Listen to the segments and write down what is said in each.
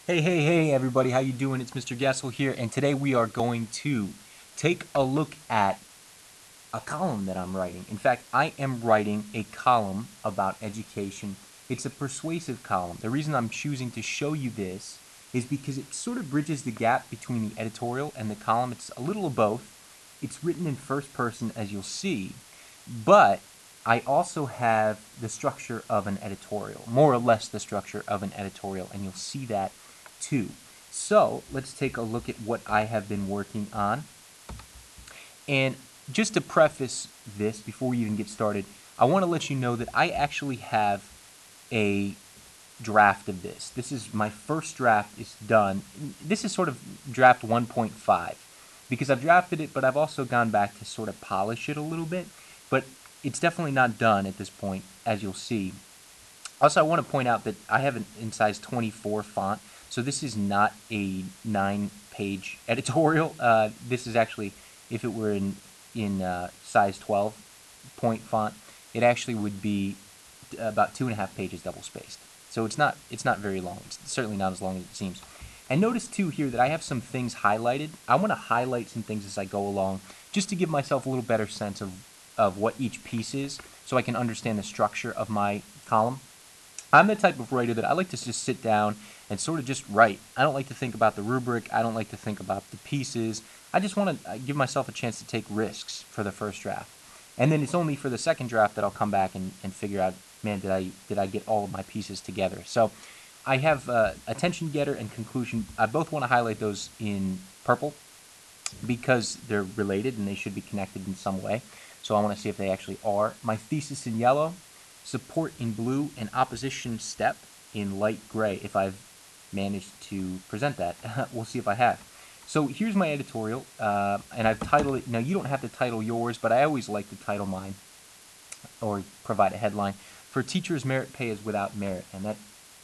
Hey everybody, how you doing? It's Mr. Gessel here, and today we are going to take a look at a column that I'm writing. In fact, I am writing a column about education. It's a persuasive column. The reason I'm choosing to show you this is because it sort of bridges the gap between the editorial and the column. It's a little of both. It's written in first person, as you'll see, but I also have the structure of an editorial, more or less the structure of an editorial, and you'll see that too. So let's take a look at what I have been working on. And just to preface this, before we even get started, I want to let you know that I actually have a draft of this. This is my first draft is done. This is sort of draft 1.5 because I've drafted it, but I've also gone back to sort of polish it a little bit. But it's definitely not done at this point, as you'll see. Also, I want to point out that I have an in size 24 font, so this is not a 9-page editorial. This is actually, if it were in size 12 point font, it actually would be about 2.5 pages double spaced. So it's not very long. It's certainly not as long as it seems. And notice too here that I have some things highlighted. I want to highlight some things as I go along, just to give myself a little better sense of what each piece is, so I can understand the structure of my column. I'm the type of writer that I like to just sit down and sort of just write. I don't like to think about the rubric. I don't like to think about the pieces. I just want to give myself a chance to take risks for the first draft. And then it's only for the second draft that I'll come back and figure out, man, did I get all of my pieces together? So I have attention getter and conclusion. I both want to highlight those in purple because they're related and they should be connected in some way. So I want to see if they actually are. My thesis in yellow, support in blue, and opposition step in light gray, if I've managed to present that. We'll see if I have. So here's my editorial, and I've titled it. Now, you don't have to title yours, but I always like to title mine or provide a headline. For teachers, merit pay is without merit, and that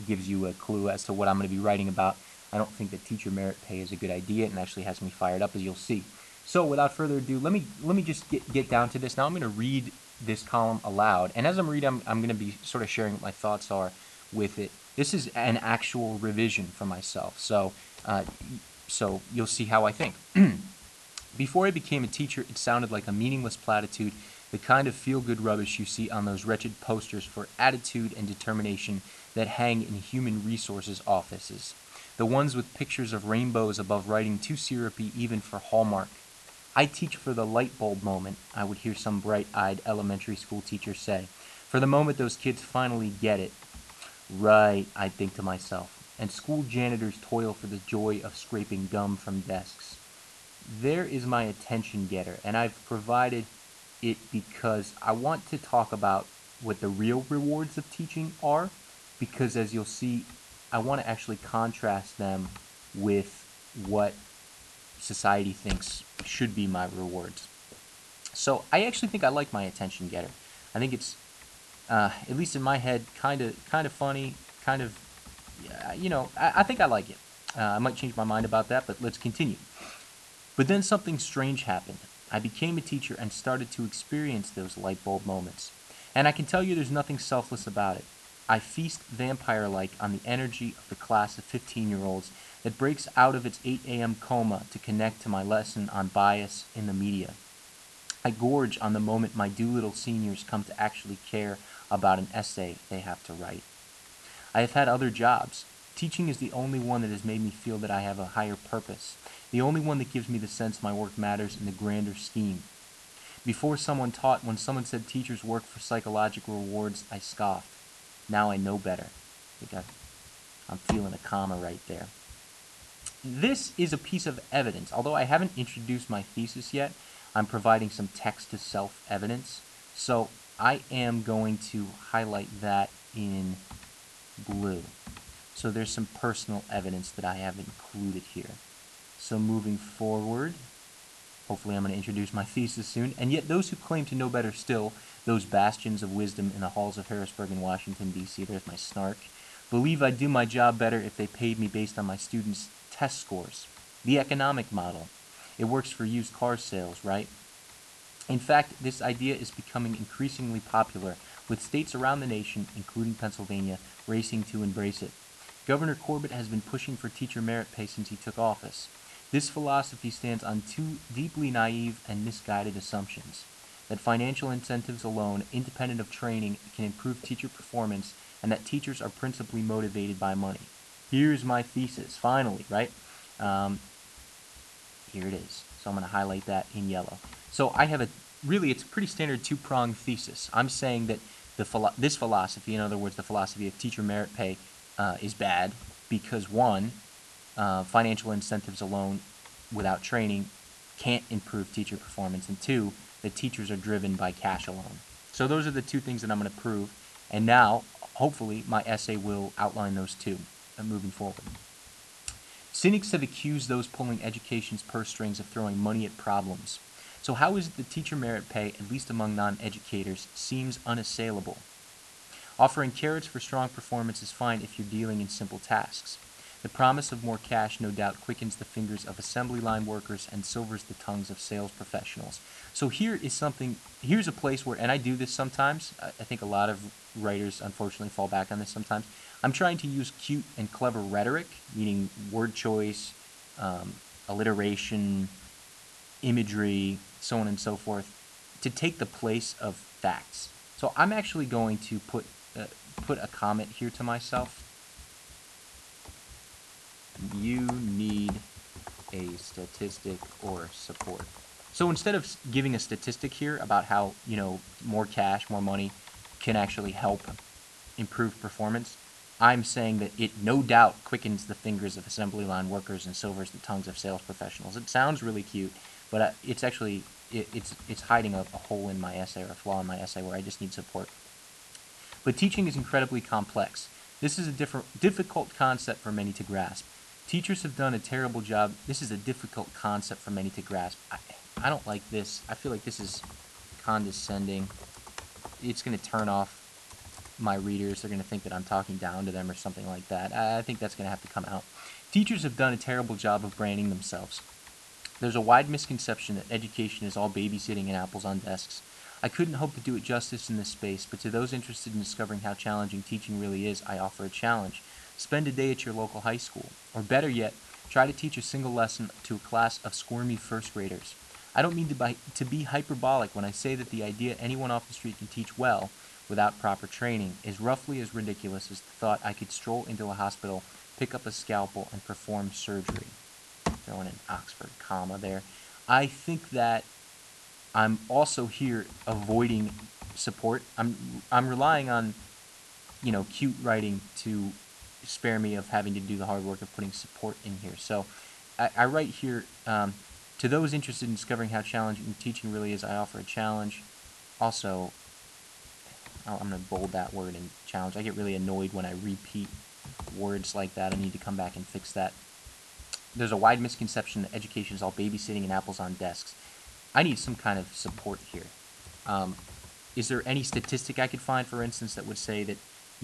gives you a clue as to what I'm going to be writing about. I don't think that teacher merit pay is a good idea, and actually has me fired up, as you'll see. So without further ado, let me just get down to this. Now I'm going to read this column aloud, and as I'm reading, I'm going to be sort of sharing what my thoughts are with it. This is an actual revision for myself, so you'll see how I think. Before I became a teacher, it sounded like a meaningless platitude, the kind of feel-good rubbish you see on those wretched posters for attitude and determination that hang in human resources offices. The ones with pictures of rainbows above writing too syrupy even for Hallmark. I teach for the light bulb moment, I would hear some bright-eyed elementary school teacher say. For the moment those kids finally get it. Right, I'd think to myself. And school janitors toil for the joy of scraping gum from desks. There is my attention getter, and I've provided it because I want to talk about what the real rewards of teaching are, because as you'll see, I want to actually contrast them with what society thinks should be my rewards. So I actually think I like my attention getter. I think it's, at least in my head, kind of funny, kind of, I think I like it. I might change my mind about that, but let's continue. But then something strange happened. I became a teacher and started to experience those light bulb moments. And I can tell you there's nothing selfless about it. I feast vampire-like on the energy of the class of 15-year-olds that breaks out of its 8 a.m. coma to connect to my lesson on bias in the media. I gorge on the moment my Doolittle seniors come to actually care about an essay they have to write. I have had other jobs. Teaching is the only one that has made me feel that I have a higher purpose, the only one that gives me the sense my work matters in the grander scheme. Before someone taught, when someone said teachers work for psychological rewards, I scoffed. Now I know better. I think I'm feeling a comma right there. This is a piece of evidence. Although I haven't introduced my thesis yet, I'm providing some text-to-self evidence. So I am going to highlight that in blue. So there's some personal evidence that I have included here. So moving forward, hopefully I'm going to introduce my thesis soon. And yet those who claim to know better still, those bastions of wisdom in the halls of Harrisburg and Washington, D.C., there's my snark, believe I'd do my job better if they paid me based on my students' test scores. The economic model. It works for used car sales, right? In fact, this idea is becoming increasingly popular, with states around the nation, including Pennsylvania, racing to embrace it. Governor Corbett has been pushing for teacher merit pay since he took office. This philosophy stands on two deeply naive and misguided assumptions: that financial incentives alone, independent of training, can improve teacher performance, and that teachers are principally motivated by money. Here's my thesis, finally, right? Um, Here it is. So I'm going to highlight that in yellow. So I have it's a pretty standard two-pronged thesis. I'm saying that this philosophy, in other words, the philosophy of teacher merit pay, is bad because, one, financial incentives alone without training can't improve teacher performance, and two, that teachers are driven by cash alone. So those are the two things that I'm going to prove, and now, hopefully, my essay will outline those two moving forward. Cynics have accused those pulling education's purse strings of throwing money at problems. So how is it that teacher merit pay, at least among non-educators, seems unassailable? Offering carrots for strong performance is fine if you're dealing in simple tasks. The promise of more cash no doubt quickens the fingers of assembly line workers and silvers the tongues of sales professionals. So here's a place where, and I do this sometimes, I think a lot of writers unfortunately fall back on this sometimes. I'm trying to use cute and clever rhetoric, meaning word choice, alliteration, imagery, so on and so forth, to take the place of facts. So I'm actually going to put a comment here to myself. You need a statistic or support. So instead of giving a statistic here about how, more cash, more money can actually help improve performance, I'm saying that it no doubt quickens the fingers of assembly line workers and silvers the tongues of sales professionals. It sounds really cute, but it's actually, it's hiding a hole in my essay, or a flaw in my essay, where I just need support. But teaching is incredibly complex. This is a difficult concept for many to grasp. Teachers have done a terrible job. This is a difficult concept for many to grasp. I don't like this. I feel like this is condescending. It's going to turn off my readers. They're going to think that I'm talking down to them or something like that. I think that's going to have to come out. Teachers have done a terrible job of branding themselves. There's a wide misconception that education is all babysitting and apples on desks. I couldn't hope to do it justice in this space, but to those interested in discovering how challenging teaching really is, I offer a challenge. Spend a day at your local high school. Or better yet, try to teach a single lesson to a class of squirmy first graders. I don't mean to be hyperbolic when I say that the idea anyone off the street can teach well without proper training is roughly as ridiculous as the thought I could stroll into a hospital, pick up a scalpel, and perform surgery. Throwing an Oxford comma there. I think that I'm also here avoiding support. I'm relying on, cute writing to spare me of having to do the hard work of putting support in here. So I write here, to those interested in discovering how challenging teaching really is, I offer a challenge. Also, I'm going to bold that word in challenge. I get really annoyed when I repeat words like that. I need to come back and fix that. There's a wide misconception that education is all babysitting and apples on desks. I need some kind of support here. Is there any statistic I could find, for instance, that would say that,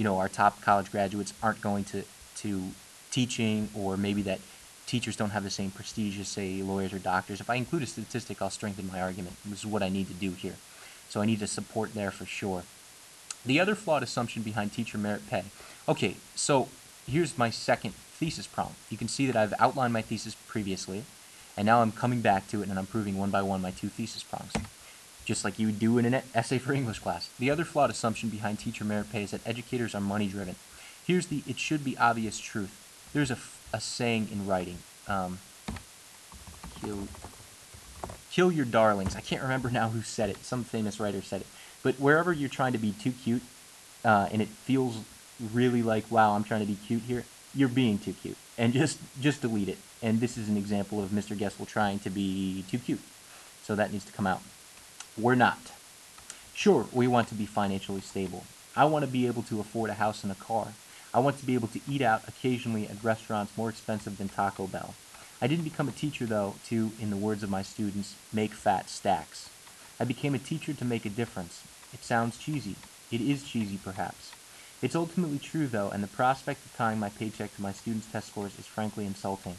our top college graduates aren't going to teaching, or maybe that teachers don't have the same prestige as, say, lawyers or doctors? If I include a statistic, I'll strengthen my argument. This is what I need to do here. So I need a support there for sure. The other flawed assumption behind teacher merit pay. Okay, so here's my second thesis problem. You can see that I've outlined my thesis previously, and now I'm coming back to it and I'm proving one by one my two thesis prongs, just like you would do in an essay for English class. The other flawed assumption behind teacher merit pay is that educators are money driven. Here's the it should be obvious truth. There's a saying in writing, kill your darlings. I can't remember now who said it. Some famous writer said it. But wherever you're trying to be too cute, and it feels really like, wow, I'm trying to be cute here, you're being too cute. And just delete it. And this is an example of Mr. Gessel trying to be too cute. So that needs to come out. We're not. Sure, we want to be financially stable. I want to be able to afford a house and a car. I want to be able to eat out occasionally at restaurants more expensive than Taco Bell. I didn't become a teacher, though, to, in the words of my students, make fat stacks. I became a teacher to make a difference. It sounds cheesy. It is cheesy, perhaps. It's ultimately true, though, and the prospect of tying my paycheck to my students' test scores is frankly insulting.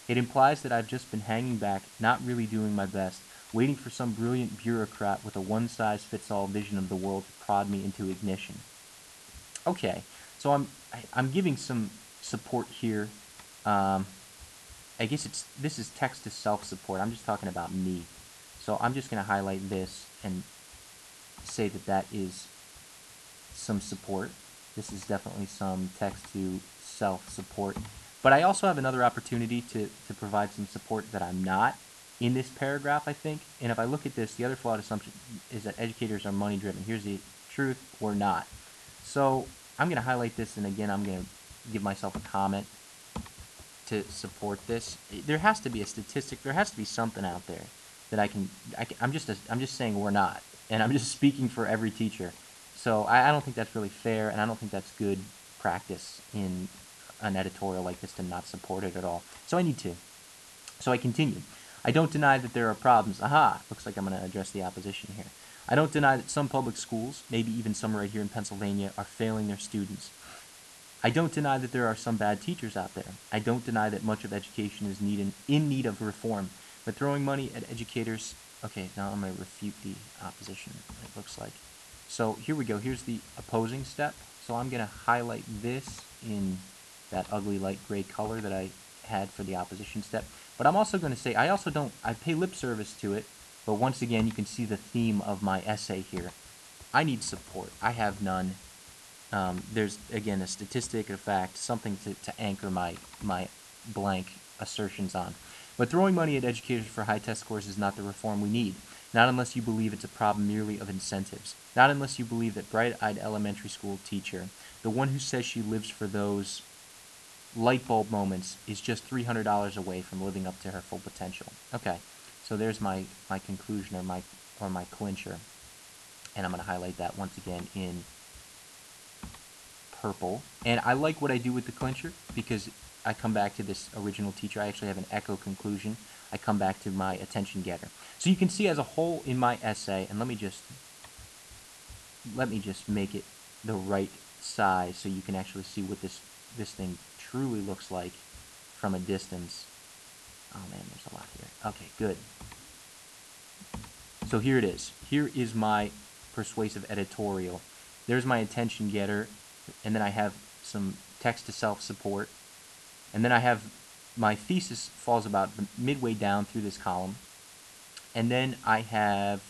It implies that I've just been hanging back, not really doing my best, waiting for some brilliant bureaucrat with a one-size-fits-all vision of the world to prod me into ignition. Okay, so I'm giving some support here. I guess this is text to self support. I'm just talking about me. So I'm just going to highlight this and say that that is some support. This is definitely some text to self support. But I also have another opportunity to provide some support that I'm not in this paragraph, I think. And if I look at this, the other flawed assumption is that educators are money driven. Here's the truth or not. So I'm going to highlight this, and again, I'm going to give myself a comment to support this. There has to be a statistic. There has to be something out there that I'm just saying we're not, and I'm just speaking for every teacher. So I don't think that's really fair, and I don't think that's good practice in an editorial like this to not support it at all. So I need to. So I continue. I don't deny that there are problems. Aha! Looks like I'm going to address the opposition here. I don't deny that some public schools, maybe even some right here in Pennsylvania, are failing their students. I don't deny that there are some bad teachers out there. I don't deny that much of education is in need of reform. But throwing money at educators... Okay, now I'm going to refute the opposition, it looks like. So here we go. Here's the opposing step. So I'm going to highlight this in that ugly light gray color that I had for the opposition step. But I'm also going to say I pay lip service to it, but once again, you can see the theme of my essay here. I need support. I have none. There's, again, a statistic, a fact, something to anchor my blank assertions on. But throwing money at educators for high test scores is not the reform we need. Not unless you believe it's a problem merely of incentives. Not unless you believe that bright-eyed elementary school teacher, the one who says she lives for those light bulb moments, is just $300 away from living up to her full potential. Okay, so there's my conclusion or my clincher. And I'm going to highlight that once again in purple. And I like what I do with the clincher because I come back to this original teacher. I actually have an echo conclusion. I come back to my attention getter. So you can see as a whole in my essay, and let me just make it the right size so you can actually see what this thing truly looks like from a distance. Oh man, there's a lot here. Okay, good. So here it is. Here is my persuasive editorial. There's my attention getter, and then I have some text to self-support, and then I have my thesis falls about midway down through this column, and then I have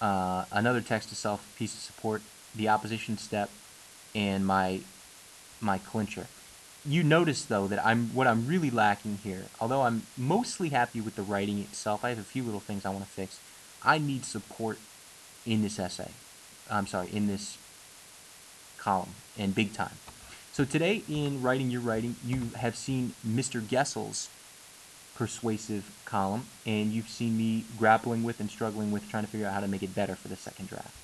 another text to self piece of support, the opposition step, and my clincher. You notice though that what I'm really lacking here, although I'm mostly happy with the writing itself, I have a few little things I want to fix. I need support in this essay. I'm sorry, in this column, and big time. So today in Writing Your Writing, you have seen Mr. Gessel's persuasive column, and you've seen me grappling with and struggling with trying to figure out how to make it better for the second draft.